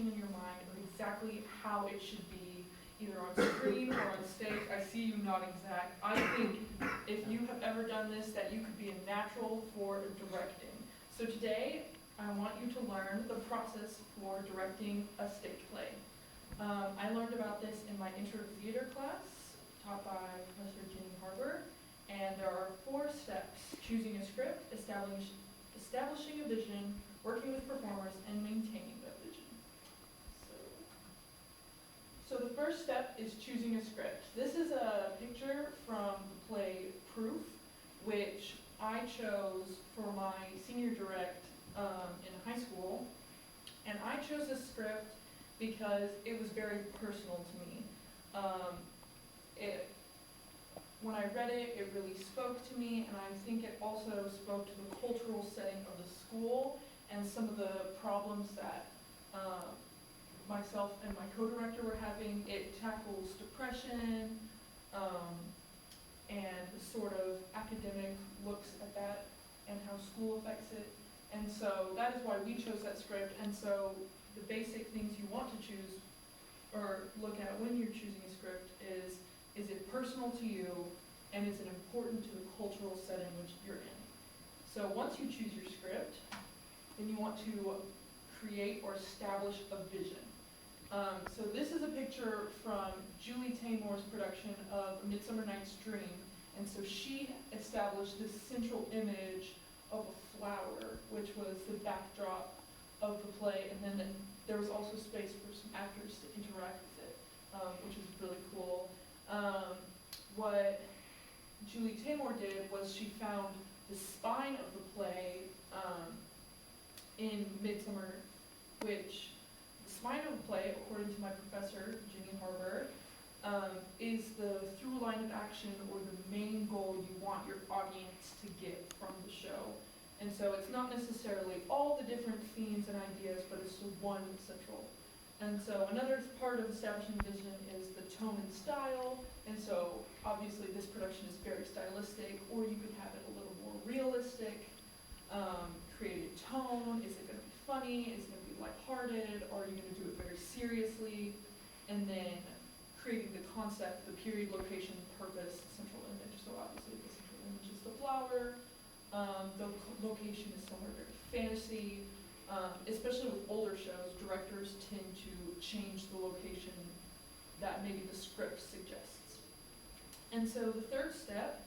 imagine in your mind of exactly how it should be, either on screen or on stage. I see you nodding, Zach. I think if you have ever done this, that you could be a natural for directing. So today, I want you to learn the process for directing a stage play. I learned about this in my intro to theater class, taught by Professor Jenny Harbour, and there are 4 steps: choosing a script, establishing a vision, working with performers, and maintaining that vision. So the first step is choosing a script. This is a picture from the play Proof, which I chose for my senior direct in high school. And I chose this script because it was very personal to me. When I read it, it really spoke to me, and I think it also spoke to the cultural setting of the school and some of the problems that myself and my co-director were having. It tackles depression and the sort of academic looks at that and how school affects it. And so that is why we chose that script. And so the basic things you want to choose or look at when you're choosing a script is it personal to you, and is it important to the cultural setting which you're in? So once you choose your script, then you want to create or establish a vision. So this is a picture from Julie Taymor's production of A Midsummer Night's Dream. And so she established this central image of a flower, which was the backdrop of the play, and then there was also space for some actors to interact with it, which is really cool. What Julie Taymor did was she found the spine of the play in Midsummer, which the spine of the play, according to my professor, Jenny Harbour, is the through line of action or the main goal you want your audience to get from the show. And so it's not necessarily all the different themes and ideas, but it's the one central. And so another part of establishing vision is the tone and style. And so obviously this production is very stylistic, or you could have it a little more realistic. Create a tone. Is it going to be funny? Is it going to be lighthearted? Or are you going to do it very seriously? And then creating the concept, the period, location, purpose, central image. So obviously the central image is the flower. The location is somewhere very fantasy. Especially with older shows, directors tend to change the location that maybe the script suggests. And so the third step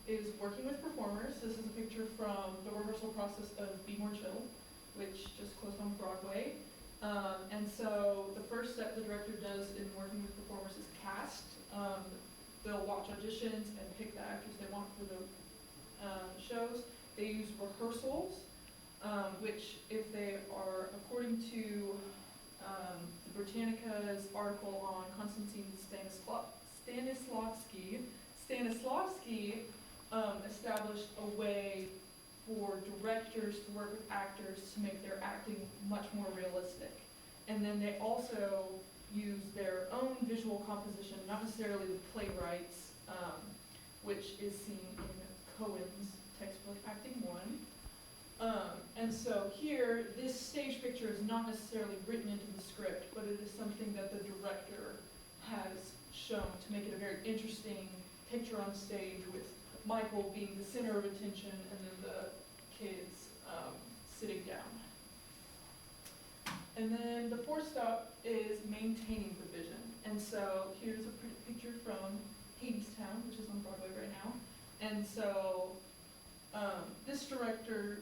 is working with performers. This is a picture from the rehearsal process of Be More Chill, which just closed on Broadway. And so the first step the director does in working with performers is cast. They'll watch auditions and pick the actors they want for the shows. They use rehearsals, which, if they are, according to the Britannica's article on Konstantin Stanislavski established a way for directors to work with actors to make their acting much more realistic. And then they also use their own visual composition, not necessarily the playwrights, which is seen in Cohen's textbook, Acting 1. And so here, this stage picture is not necessarily written into the script, but it is something that the director has shown to make it a very interesting picture on stage, with Michael being the center of attention and then the kids sitting down. And then the fourth step is maintaining the vision. And so here's a pretty picture from Hadestown, which is on Broadway right now. And so this director,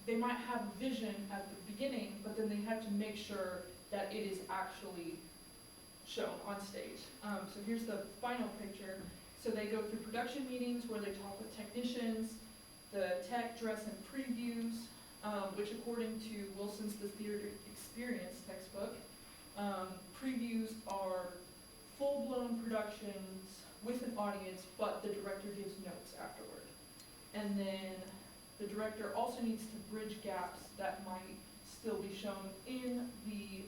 they might have a vision at the beginning, but then they have to make sure that it is actually shown on stage. So here's the final picture. So they go through production meetings where they talk with technicians, the tech, dress, and previews, which according to Wilson's The Theater Experience textbook, previews are full-blown productions with an audience, but the director gives notes afterward. And then the director also needs to bridge gaps that might still be shown in the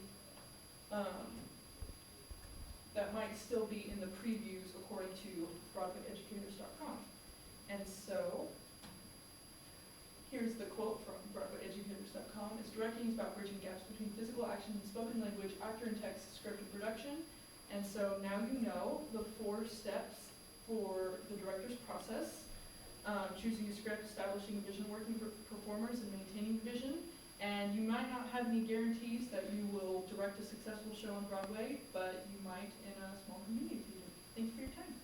previews, according to BroadwayEducators.com. And so here's the quote from BroadwayEducators.com. It's directing is about bridging gaps between physical action and spoken language, actor and text, script and production. And so now you know the 4 steps for the director's process. Choosing a script, establishing a vision, working with performers, and maintaining the vision. And you might not have any guarantees that you will direct a successful show on Broadway, but you might in a small community theater. Thank you for your time.